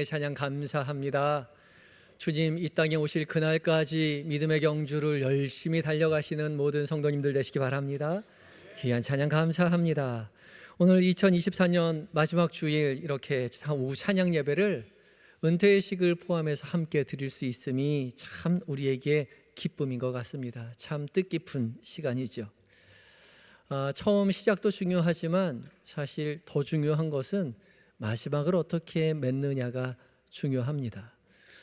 찬양 감사합니다. 주님 이 땅에 오실 그날까지 믿음의 경주를 열심히 달려가시는 모든 성도님들 되시기 바랍니다. 귀한 찬양 감사합니다. 오늘 2024년 마지막 주일 이렇게 오후 찬양 예배를 은퇴식을 포함해서 함께 드릴 수 있음이 참 우리에게 기쁨인 것 같습니다. 참 뜻깊은 시간이죠. 처음 시작도 중요하지만 사실 더 중요한 것은 마지막을 어떻게 맺느냐가 중요합니다.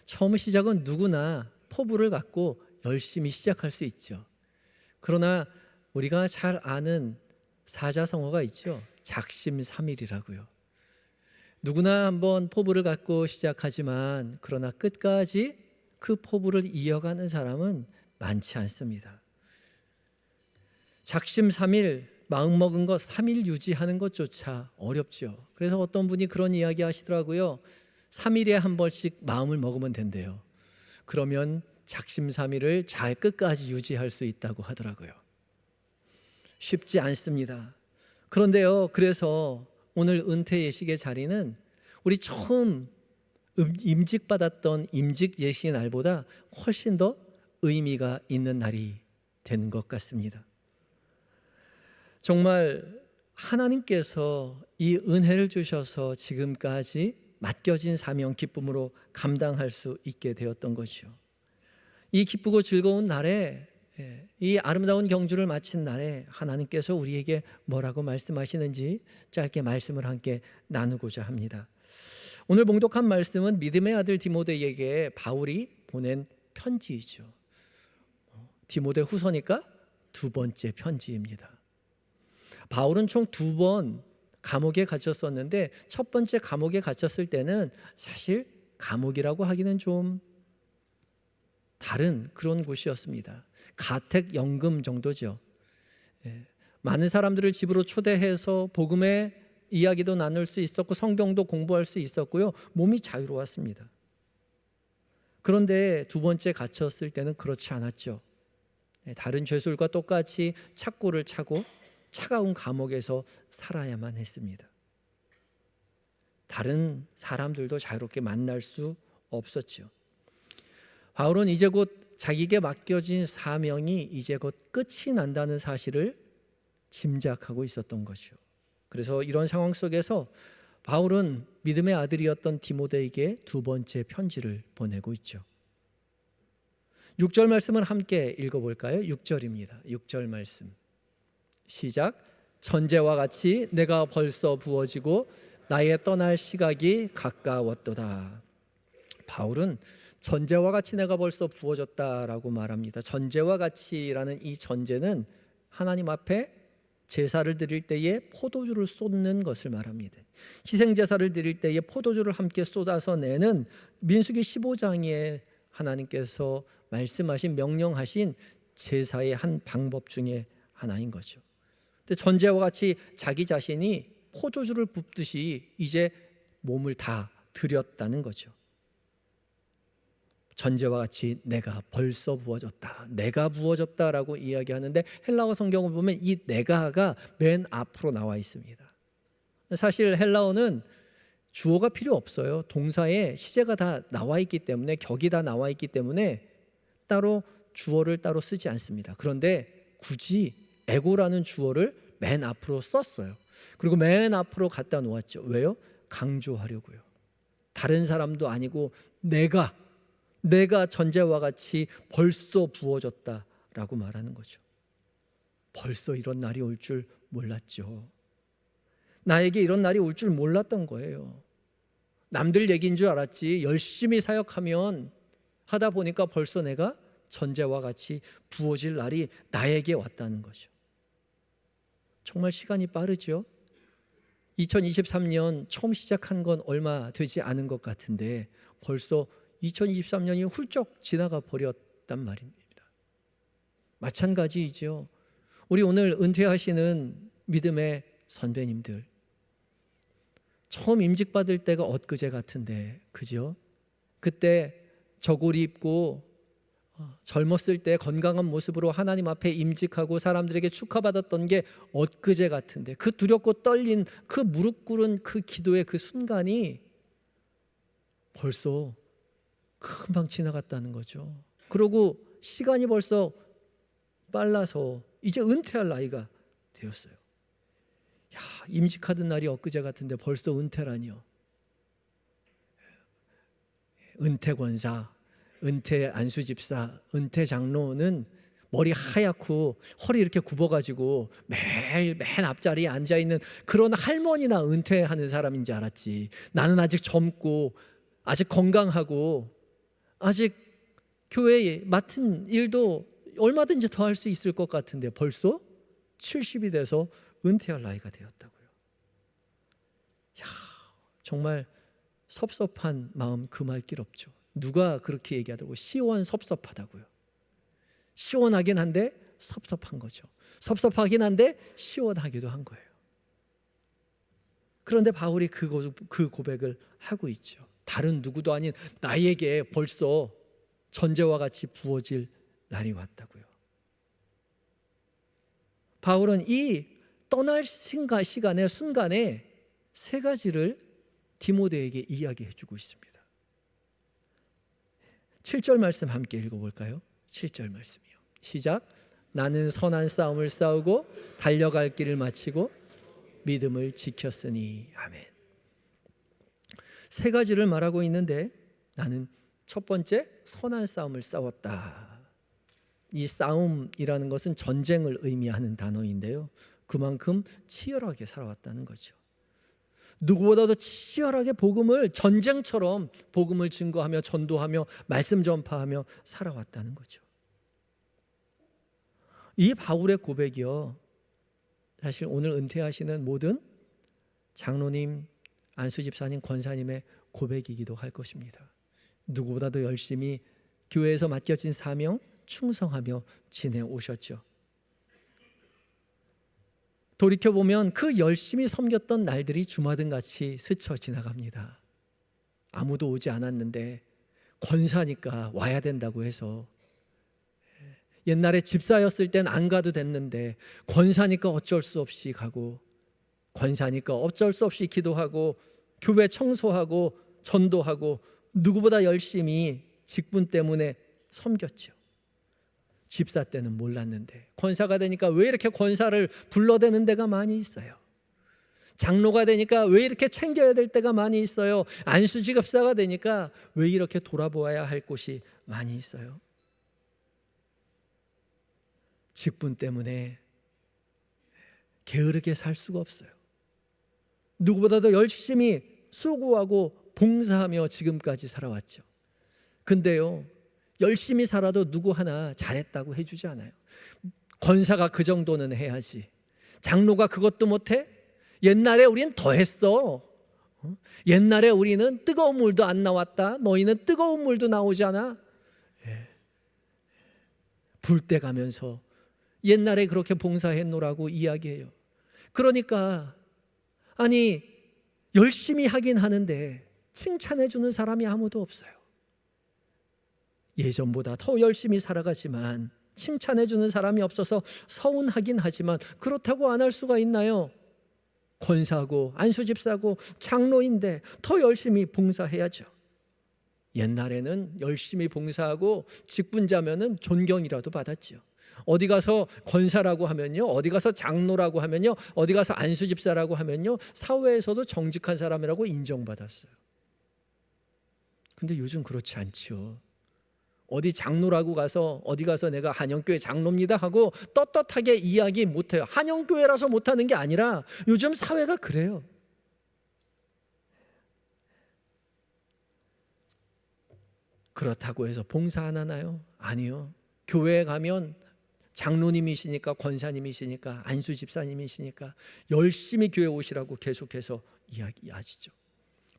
처음 시작은 누구나 포부를 갖고 열심히 시작할 수 있죠. 그러나 우리가 잘 아는 사자성어가 있죠. 작심삼일이라고요. 누구나 한번 포부를 갖고 시작하지만 그러나 끝까지 그 포부를 이어가는 사람은 많지 않습니다. 작심삼일, 마음먹은 것 3일 유지하는 것조차 어렵죠. 그래서 어떤 분이 그런 이야기 하시더라고요. 3일에 한 번씩 마음을 먹으면 된대요. 그러면 작심삼일을 잘 끝까지 유지할 수 있다고 하더라고요. 쉽지 않습니다. 그런데요, 그래서 오늘 은퇴 예식의 자리는 우리 처음 임직받았던 임직 예식의 날보다 훨씬 더 의미가 있는 날이 되는 것 같습니다. 정말 하나님께서 이 은혜를 주셔서 지금까지 맡겨진 사명 기쁨으로 감당할 수 있게 되었던 것이요. 이 기쁘고 즐거운 날에, 이 아름다운 경주를 마친 날에 하나님께서 우리에게 뭐라고 말씀하시는지 짧게 말씀을 함께 나누고자 합니다. 오늘 봉독한 말씀은 믿음의 아들 디모데에게 바울이 보낸 편지이죠. 디모데 후서니까 두 번째 편지입니다. 바울은 총 2번 감옥에 갇혔었는데 첫 번째 감옥에 갇혔을 때는 사실 감옥이라고 하기는 좀 다른 그런 곳이었습니다. 가택연금 정도죠. 많은 사람들을 집으로 초대해서 복음의 이야기도 나눌 수 있었고 성경도 공부할 수 있었고요. 몸이 자유로웠습니다. 그런데 두 번째 갇혔을 때는 그렇지 않았죠. 다른 죄수들과 똑같이 착고를 차고 차가운 감옥에서 살아야만 했습니다. 다른 사람들도 자유롭게 만날 수 없었죠. 바울은 이제 곧 자기에게 맡겨진 사명이 이제 곧 끝이 난다는 사실을 짐작하고 있었던 것이죠. 그래서 이런 상황 속에서 바울은 믿음의 아들이었던 디모데에게 두 번째 편지를 보내고 있죠. 6절 말씀을 함께 읽어볼까요? 6절입니다. 6절 말씀 시작. 전제와 같이 내가 벌써 부어지고 나의 떠날 시각이 가까웠도다. 바울은 전제와 같이 내가 벌써 부어졌다라고 말합니다. 전제와 같이라는 이 전제는 하나님 앞에 제사를 드릴 때에 포도주를 쏟는 것을 말합니다. 희생제사를 드릴 때에 포도주를 함께 쏟아서 내는 민수기 15장에 하나님께서 말씀하신 명령하신 제사의 한 방법 중에 하나인 거죠. 전제와 같이 자기 자신이 포도주를 붓듯이 이제 몸을 다 드렸다는 거죠. 전제와 같이 내가 벌써 부어졌다, 내가 부어졌다라고 이야기하는데 헬라어 성경을 보면 이 내가가 맨 앞으로 나와 있습니다. 사실 헬라어는 주어가 필요 없어요. 동사에 시제가 다 나와 있기 때문에, 격이 다 나와 있기 때문에 따로 주어를 따로 쓰지 않습니다. 그런데 굳이 에고라는 주어를 맨 앞으로 썼어요. 그리고 맨 앞으로 갖다 놓았죠. 왜요? 강조하려고요. 다른 사람도 아니고 내가 전제와 같이 벌써 부어졌다라고 말하는 거죠. 벌써 이런 날이 올 줄 몰랐죠. 나에게 이런 날이 올 줄 몰랐던 거예요. 남들 얘기인 줄 알았지 열심히 사역하면 하다 보니까 벌써 내가 전제와 같이 부어질 날이 나에게 왔다는 거죠. 정말 시간이 빠르죠. 2023년 처음 시작한 건 얼마 되지 않은 것 같은데 벌써 2023년이 훌쩍 지나가 버렸단 말입니다. 마찬가지이죠. 우리 오늘 은퇴하시는 믿음의 선배님들, 처음 임직받을 때가 엊그제 같은데, 그죠? 그때 저고리 입고 젊었을 때 건강한 모습으로 하나님 앞에 임직하고 사람들에게 축하받았던 게 엊그제 같은데, 그 두렵고 떨린 그 무릎 꿇은 그 기도의 그 순간이 벌써 금방 지나갔다는 거죠. 그리고 시간이 벌써 빨라서 이제 은퇴할 나이가 되었어요. 야, 임직하던 날이 엊그제 같은데 벌써 은퇴라니요. 은퇴 권사, 은퇴 안수집사, 은퇴 장로는 머리 하얗고 허리 이렇게 굽어가지고 매일 맨 앞자리에 앉아있는 그런 할머니나 은퇴하는 사람인 줄 알았지. 나는 아직 젊고 아직 건강하고 아직 교회에 맡은 일도 얼마든지 더 할 수 있을 것 같은데 벌써 70이 돼서 은퇴할 나이가 되었다고요. 야, 정말 섭섭한 마음 금할 길 없죠. 누가 그렇게 얘기하더라고. 시원섭섭하다고요. 시원하긴 한데 섭섭한 거죠. 섭섭하긴 한데 시원하기도 한 거예요. 그런데 바울이 그 고백을 하고 있죠. 다른 누구도 아닌 나에게 벌써 전제와 같이 부어질 날이 왔다고요. 바울은 이 떠날 시간에 순간에 세 가지를 디모데에게 이야기해 주고 있습니다. 7절 말씀 함께 읽어볼까요? 7절 말씀이요. 시작. 나는 선한 싸움을 싸우고 달려갈 길을 마치고 믿음을 지켰으니. 아멘. 세 가지를 말하고 있는데 나는 첫 번째 선한 싸움을 싸웠다. 이 싸움이라는 것은 전쟁을 의미하는 단어인데요. 그만큼 치열하게 살아왔다는 거죠. 누구보다도 치열하게 복음을 전쟁처럼 복음을 증거하며 전도하며 말씀 전파하며 살아왔다는 거죠. 이 바울의 고백이요, 사실 오늘 은퇴하시는 모든 장로님, 안수집사님, 권사님의 고백이기도 할 것입니다. 누구보다도 열심히 교회에서 맡겨진 사명 충성하며 지내오셨죠. 돌이켜보면 그 열심히 섬겼던 날들이 주마등같이 스쳐 지나갑니다. 아무도 오지 않았는데 권사니까 와야 된다고 해서, 옛날에 집사였을 땐 안 가도 됐는데 권사니까 어쩔 수 없이 가고, 권사니까 어쩔 수 없이 기도하고 교회 청소하고 전도하고 누구보다 열심히 직분 때문에 섬겼죠. 집사 때는 몰랐는데 권사가 되니까 왜 이렇게 권사를 불러대는 데가 많이 있어요. 장로가 되니까 왜 이렇게 챙겨야 될 때가 많이 있어요. 안수지급사가 되니까 왜 이렇게 돌아보아야 할 곳이 많이 있어요. 직분 때문에 게으르게 살 수가 없어요. 누구보다도 열심히 수고하고 봉사하며 지금까지 살아왔죠. 근데요, 열심히 살아도 누구 하나 잘했다고 해주지 않아요. 권사가 그 정도는 해야지, 장로가 그것도 못해? 옛날에 우린 더 했어. 옛날에 우리는 뜨거운 물도 안 나왔다. 너희는 뜨거운 물도 나오지 않아? 불때 가면서 옛날에 그렇게 봉사했노라고 이야기해요. 그러니까 아니, 열심히 하긴 하는데 칭찬해 주는 사람이 아무도 없어요. 예전보다 더 열심히 살아가지만 칭찬해 주는 사람이 없어서 서운하긴 하지만 그렇다고 안 할 수가 있나요? 권사고 안수집사고 장로인데 더 열심히 봉사해야죠. 옛날에는 열심히 봉사하고 직분자면은 존경이라도 받았죠. 어디 가서 권사라고 하면요, 어디 가서 장로라고 하면요, 어디 가서 안수집사라고 하면요, 사회에서도 정직한 사람이라고 인정받았어요. 근데 요즘 그렇지 않죠. 어디 장로라고 가서 어디 가서 내가 한영교회 장로입니다 하고 떳떳하게 이야기 못해요. 한영교회라서 못하는 게 아니라 요즘 사회가 그래요. 그렇다고 해서 봉사 안 하나요? 아니요. 교회에 가면 장로님이시니까, 권사님이시니까, 안수집사님이시니까 열심히 교회 오시라고 계속해서 이야기하시죠.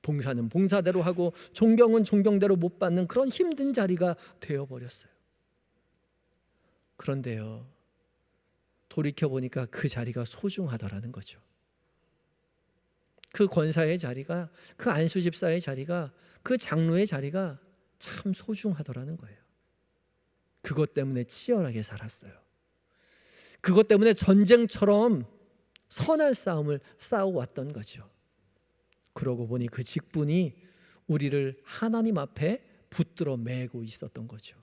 봉사는 봉사대로 하고 존경은 존경대로 못 받는 그런 힘든 자리가 되어버렸어요. 그런데요, 돌이켜보니까 그 자리가 소중하더라는 거죠. 그 권사의 자리가, 그 안수집사의 자리가, 그 장로의 자리가 참 소중하더라는 거예요. 그것 때문에 치열하게 살았어요. 그것 때문에 전쟁처럼 선한 싸움을 싸워왔던 거죠. 그러고 보니 그 직분이 우리를 하나님 앞에 붙들어 매고 있었던 거죠.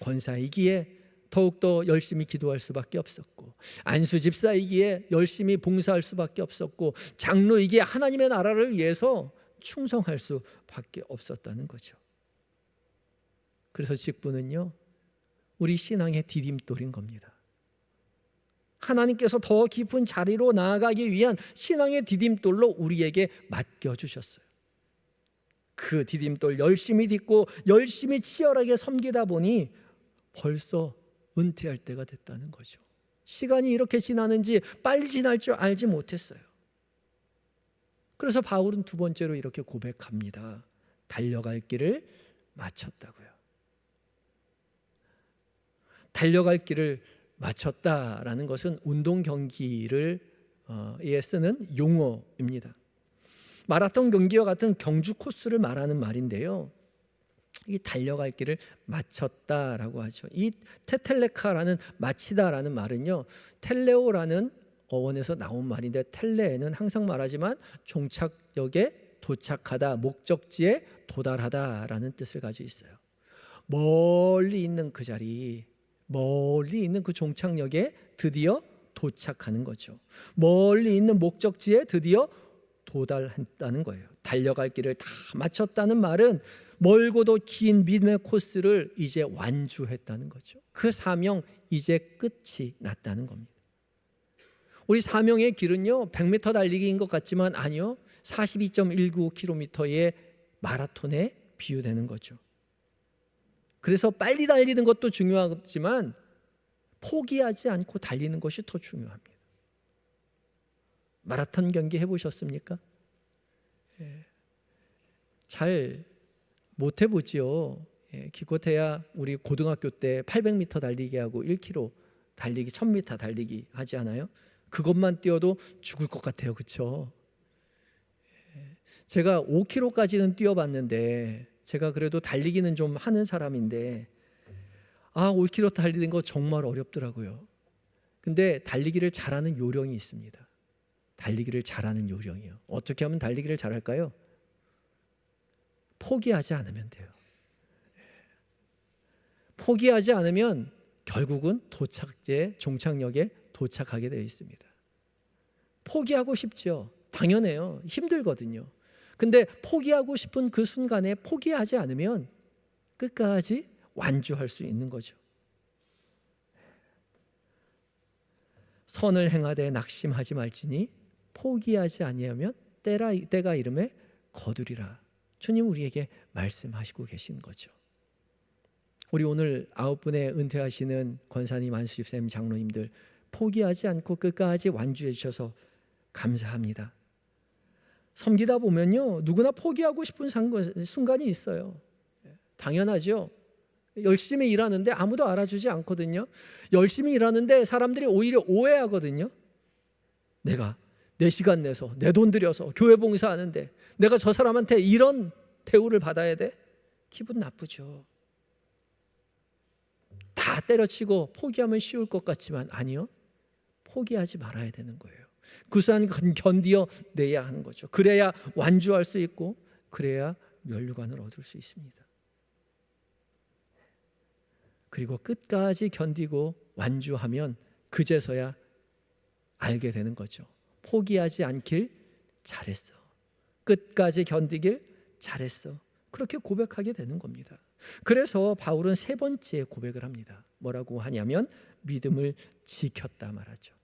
권사이기에 더욱더 열심히 기도할 수밖에 없었고, 안수 집사이기에 열심히 봉사할 수밖에 없었고, 장로이기에 하나님의 나라를 위해서 충성할 수밖에 없었다는 거죠. 그래서 직분은요, 우리 신앙의 디딤돌인 겁니다. 하나님께서 더 깊은 자리로 나아가기 위한 신앙의 디딤돌로 우리에게 맡겨주셨어요. 그 디딤돌 열심히 딛고 열심히 치열하게 섬기다 보니 벌써 은퇴할 때가 됐다는 거죠. 시간이 이렇게 지나는지 빨리 지날 줄 알지 못했어요. 그래서 바울은 두 번째로 이렇게 고백합니다. 달려갈 길을 마쳤다고요. 달려갈 길을 마쳤다라는 것은 운동 경기를 쓰는 용어입니다. 마라톤 경기와 같은 경주 코스를 말하는 말인데요, 이 달려갈 길을 마쳤다라고 하죠. 이 테텔레카라는 마치다라는 말은요, 텔레오라는 어원에서 나온 말인데, 텔레는 항상 말하지만 종착역에 도착하다, 목적지에 도달하다라는 뜻을 가지고 있어요. 멀리 있는 그 자리, 멀리 있는 그 종착역에 드디어 도착하는 거죠. 멀리 있는 목적지에 드디어 도달했다는 거예요. 달려갈 길을 다 마쳤다는 말은 멀고도 긴 믿음의 코스를 이제 완주했다는 거죠. 그 사명 이제 끝이 났다는 겁니다. 우리 사명의 길은요, 100m 달리기인 것 같지만 아니요, 42.195km의 마라톤에 비유되는 거죠. 그래서 빨리 달리는 것도 중요하지만 포기하지 않고 달리는 것이 더 중요합니다. 마라톤 경기 해보셨습니까? 잘 못 해보지요. 기껏해야 우리 고등학교 때 800m 달리기 하고 1km 달리기, 1000m 달리기 하지 않아요? 그것만 뛰어도 죽을 것 같아요. 그렇죠? 제가 5km까지는 뛰어봤는데, 제가 그래도 달리기는 좀 하는 사람인데 5km 달리는 거 정말 어렵더라고요. 근데 달리기를 잘하는 요령이 있습니다. 달리기를 잘하는 요령이요. 어떻게 하면 달리기를 잘할까요? 포기하지 않으면 돼요. 포기하지 않으면 결국은 도착지에, 종착역에 도착하게 되어 있습니다. 포기하고 싶죠. 당연해요. 힘들거든요. 근데 포기하고 싶은 그 순간에 포기하지 않으면 끝까지 완주할 수 있는 거죠. 선을 행하되 낙심하지 말지니 포기하지 아니하면 때가 이름에 거두리라. 주님 우리에게 말씀하시고 계신 거죠. 우리 오늘 9분의 은퇴하시는 권사님, 안수집사님, 장로님들 포기하지 않고 끝까지 완주해 주셔서 감사합니다. 섬기다 보면요, 누구나 포기하고 싶은 순간이 있어요. 당연하죠. 열심히 일하는데 아무도 알아주지 않거든요. 열심히 일하는데 사람들이 오히려 오해하거든요. 내가 내 시간 내서 내 돈 들여서 교회 봉사하는데 내가 저 사람한테 이런 대우를 받아야 돼? 기분 나쁘죠. 다 때려치고 포기하면 쉬울 것 같지만 아니요, 포기하지 말아야 되는 거예요. 그 순간 견디어 내야 하는 거죠. 그래야 완주할 수 있고, 그래야 면류관을 얻을 수 있습니다. 그리고 끝까지 견디고 완주하면 그제서야 알게 되는 거죠. 포기하지 않길 잘했어. 끝까지 견디길 잘했어. 그렇게 고백하게 되는 겁니다. 그래서 바울은 세 번째 고백을 합니다. 뭐라고 하냐면 믿음을 지켰다 말하죠.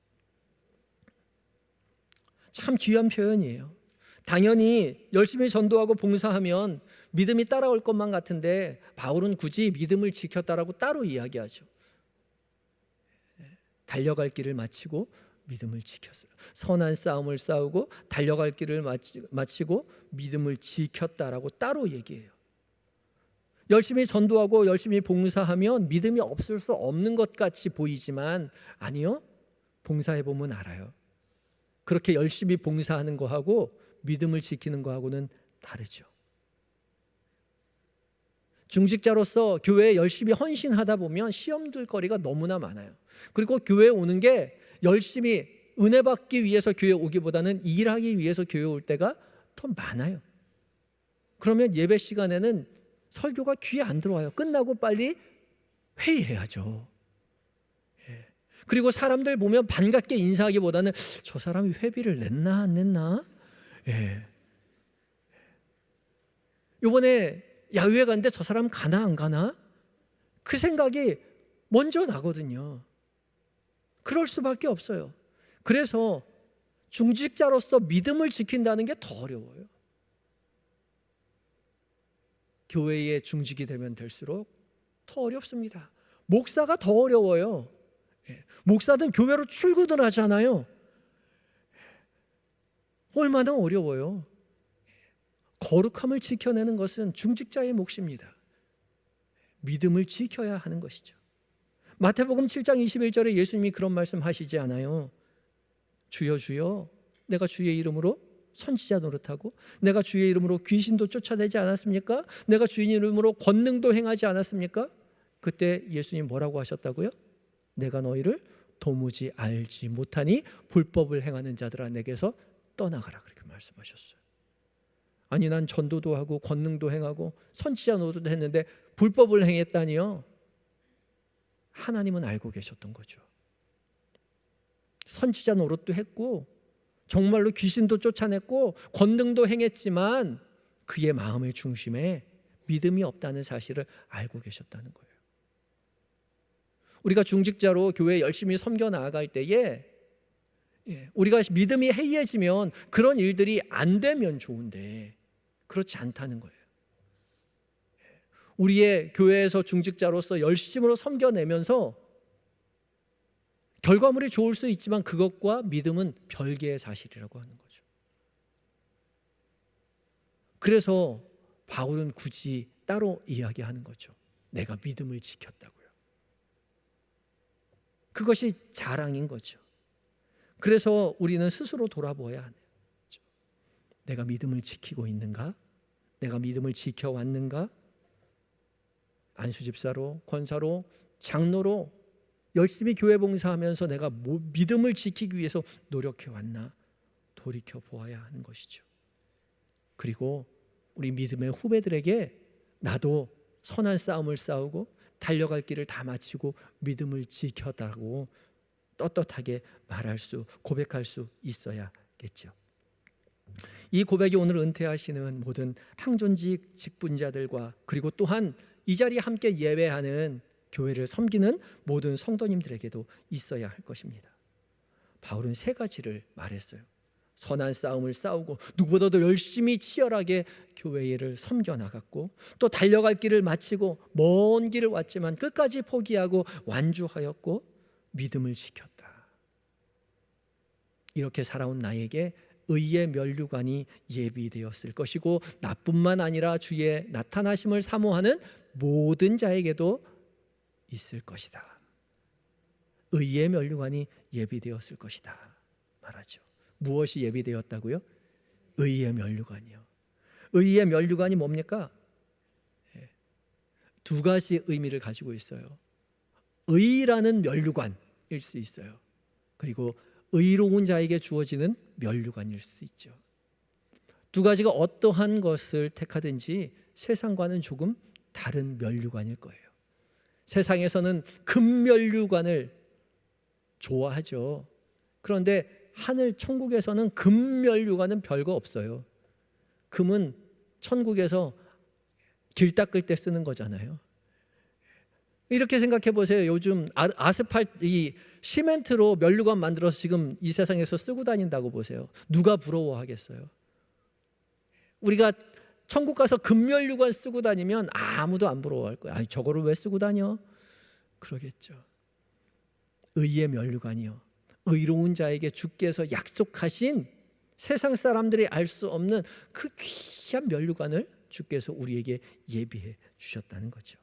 참 귀한 표현이에요. 당연히 열심히 전도하고 봉사하면 믿음이 따라올 것만 같은데 바울은 굳이 믿음을 지켰다라고 따로 이야기하죠. 달려갈 길을 마치고 믿음을 지켰어요. 선한 싸움을 싸우고 달려갈 길을 마치고 믿음을 지켰다라고 따로 얘기해요. 열심히 전도하고 열심히 봉사하면 믿음이 없을 수 없는 것 같이 보이지만 아니요, 봉사해보면 알아요. 그렇게 열심히 봉사하는 거하고 믿음을 지키는 거하고는 다르죠. 중직자로서 교회에 열심히 헌신하다 보면 시험 들 거리가 너무나 많아요. 그리고 교회에 오는 게 열심히 은혜 받기 위해서 교회에 오기보다는 일하기 위해서 교회에 올 때가 더 많아요. 그러면 예배 시간에는 설교가 귀에 안 들어와요. 끝나고 빨리 회의해야죠. 예. 그리고 사람들 보면 반갑게 인사하기보다는 저 사람이 회비를 냈나 안 냈나? 예. 이번에 야유회 갔는데 저 사람 가나 안 가나? 그 생각이 먼저 나거든요. 그럴 수밖에 없어요. 그래서 중직자로서 믿음을 지킨다는 게 더 어려워요. 교회에 중직이 되면 될수록 더 어렵습니다. 목사가 더 어려워요. 목사든 교회로 출근을 하잖아요. 얼마나 어려워요. 거룩함을 지켜내는 것은 중직자의 몫입니다. 믿음을 지켜야 하는 것이죠. 마태복음 7장 21절에 예수님이 그런 말씀 하시지 않아요? 주여 주여 내가 주의 이름으로 선지자 노릇하고 내가 주의 이름으로 귀신도 쫓아내지 않았습니까? 내가 주의 이름으로 권능도 행하지 않았습니까? 그때 예수님 뭐라고 하셨다고요? 내가 너희를 도무지 알지 못하니 불법을 행하는 자들아 내게서 떠나가라, 그렇게 말씀하셨어요. 아니 난 전도도 하고 권능도 행하고 선지자 노릇도 했는데 불법을 행했다니요? 하나님은 알고 계셨던 거죠. 선지자 노릇도 했고 정말로 귀신도 쫓아냈고 권능도 행했지만 그의 마음의 중심에 믿음이 없다는 사실을 알고 계셨다는 거예요. 우리가 중직자로 교회에 열심히 섬겨 나아갈 때에 우리가 믿음이 해이해지면 그런 일들이 안 되면 좋은데 그렇지 않다는 거예요. 우리의 교회에서 중직자로서 열심으로 섬겨내면서 결과물이 좋을 수 있지만 그것과 믿음은 별개의 사실이라고 하는 거죠. 그래서 바울은 굳이 따로 이야기하는 거죠. 내가 믿음을 지켰다고요. 그것이 자랑인 거죠. 그래서 우리는 스스로 돌아보아야 하는 거죠. 내가 믿음을 지키고 있는가? 내가 믿음을 지켜왔는가? 안수집사로, 권사로, 장로로 열심히 교회 봉사하면서 내가 믿음을 지키기 위해서 노력해 왔나 돌이켜 보아야 하는 것이죠. 그리고 우리 믿음의 후배들에게 나도 선한 싸움을 싸우고 달려갈 길을 다 마치고 믿음을 지켰다고 떳떳하게 말할 수, 고백할 수 있어야겠죠. 이 고백이 오늘 은퇴하시는 모든 항존직 직분자들과 그리고 또한 이 자리에 함께 예배하는 교회를 섬기는 모든 성도님들에게도 있어야 할 것입니다. 바울은 3가지를 말했어요. 선한 싸움을 싸우고 누구보다도 열심히 치열하게 교회를 섬겨나갔고 또 달려갈 길을 마치고 먼 길을 왔지만 끝까지 포기하고 완주하였고 믿음을 지켰다. 이렇게 살아온 나에게 의의 면류관이 예비되었을 것이고 나뿐만 아니라 주의 나타나심을 사모하는 모든 자에게도 있을 것이다. 의의 면류관이 예비되었을 것이다 말하죠. 무엇이 예비되었다고요? 의의 면류관이요. 의의 면류관이 뭡니까? 2가지 의미를 가지고 있어요. 의라는 면류관일 수 있어요. 그리고 의로운 자에게 주어지는 면류관일 수 있죠. 2가지가 어떠한 것을 택하든지 세상과는 조금 다른 면류관일 거예요. 세상에서는 금면류관을 좋아하죠. 그런데 하늘 천국에서는 금면류관은 별거 없어요. 금은 천국에서 길 닦을 때 쓰는 거잖아요. 이렇게 생각해 보세요. 요즘 아스팔트, 이 시멘트로 면류관 만들어서 지금 이 세상에서 쓰고 다닌다고 보세요. 누가 부러워하겠어요? 우리가 천국 가서 금면류관 쓰고 다니면 아무도 안 부러워할 거예요. 아니, 저거를 왜 쓰고 다녀? 그러겠죠. 의의 면류관이요. 의로운 자에게 주께서 약속하신 세상 사람들이 알 수 없는 그 귀한 면류관을 주께서 우리에게 예비해 주셨다는 거죠.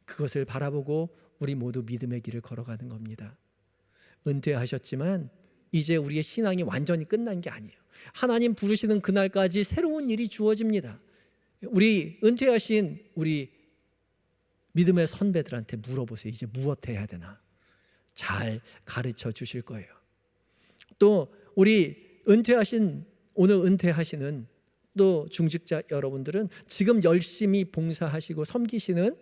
그것을 바라보고 우리 모두 믿음의 길을 걸어가는 겁니다. 은퇴하셨지만 이제 우리의 신앙이 완전히 끝난 게 아니에요. 하나님 부르시는 그날까지 새로운 일이 주어집니다. 우리 은퇴하신 우리 믿음의 선배들한테 물어보세요. 이제 무엇 해야 되나? 잘 가르쳐 주실 거예요. 또 우리 오늘 은퇴하시는 또 중직자 여러분들은 지금 열심히 봉사하시고 섬기시는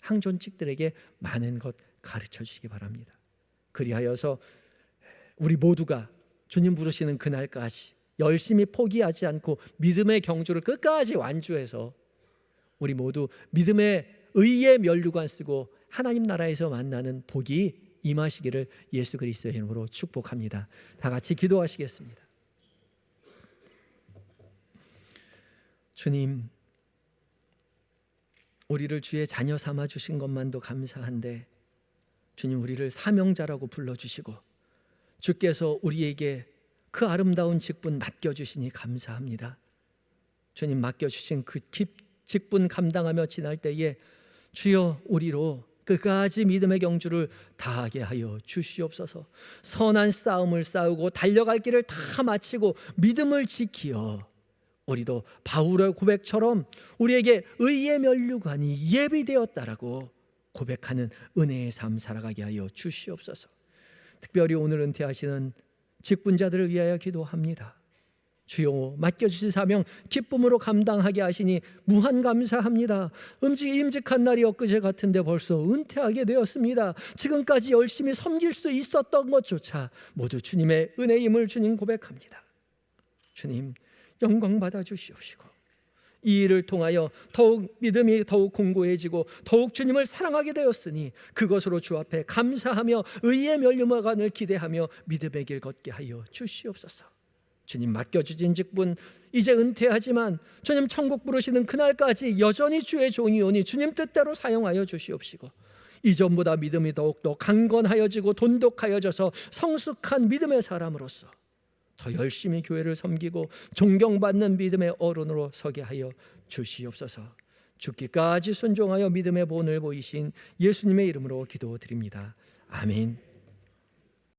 항존직들에게 많은 것 가르쳐 주시기 바랍니다. 그리하여서 우리 모두가 주님 부르시는 그날까지 열심히 포기하지 않고 믿음의 경주를 끝까지 완주해서 우리 모두 믿음의 의의 면류관 쓰고 하나님 나라에서 만나는 복이 임하시기를 예수 그리스도의 이름으로 축복합니다. 다 같이 기도하시겠습니다. 주님, 우리를 주의 자녀 삼아 주신 것만도 감사한데 주님, 우리를 사명자라고 불러주시고 주께서 우리에게 그 아름다운 직분 맡겨주시니 감사합니다. 주님, 맡겨주신 그 직분 감당하며 지날 때에 주여 우리로 끝까지 믿음의 경주를 다하게 하여 주시옵소서. 선한 싸움을 싸우고 달려갈 길을 다 마치고 믿음을 지키어 우리도 바울의 고백처럼 우리에게 의의 면류관이 예비되었다라고 고백하는 은혜의 삶 살아가게 하여 주시옵소서. 특별히 오늘 은퇴하시는 직분자들을 위하여 기도합니다. 주여, 맡겨주신 사명 기쁨으로 감당하게 하시니 무한 감사합니다. 임직한 날이 엊그제 같은데 벌써 은퇴하게 되었습니다. 지금까지 열심히 섬길 수 있었던 것조차 모두 주님의 은혜임을 주님 고백합니다. 주님, 영광 받아 주시옵시고 이 일을 통하여 더욱 믿음이 더욱 공고해지고 더욱 주님을 사랑하게 되었으니 그것으로 주 앞에 감사하며 의의 면류관을 기대하며 믿음의 길 걷게 하여 주시옵소서. 주님, 맡겨주신 직분 이제 은퇴하지만 주님 천국 부르시는 그날까지 여전히 주의 종이오니 주님 뜻대로 사용하여 주시옵시고 이전보다 믿음이 더욱더 강건하여지고 돈독하여져서 성숙한 믿음의 사람으로서 더 열심히 교회를 섬기고 존경받는 믿음의 어른으로 서게 하여 주시옵소서. 죽기까지 순종하여 믿음의 본을 보이신 예수님의 이름으로 기도드립니다. 아멘.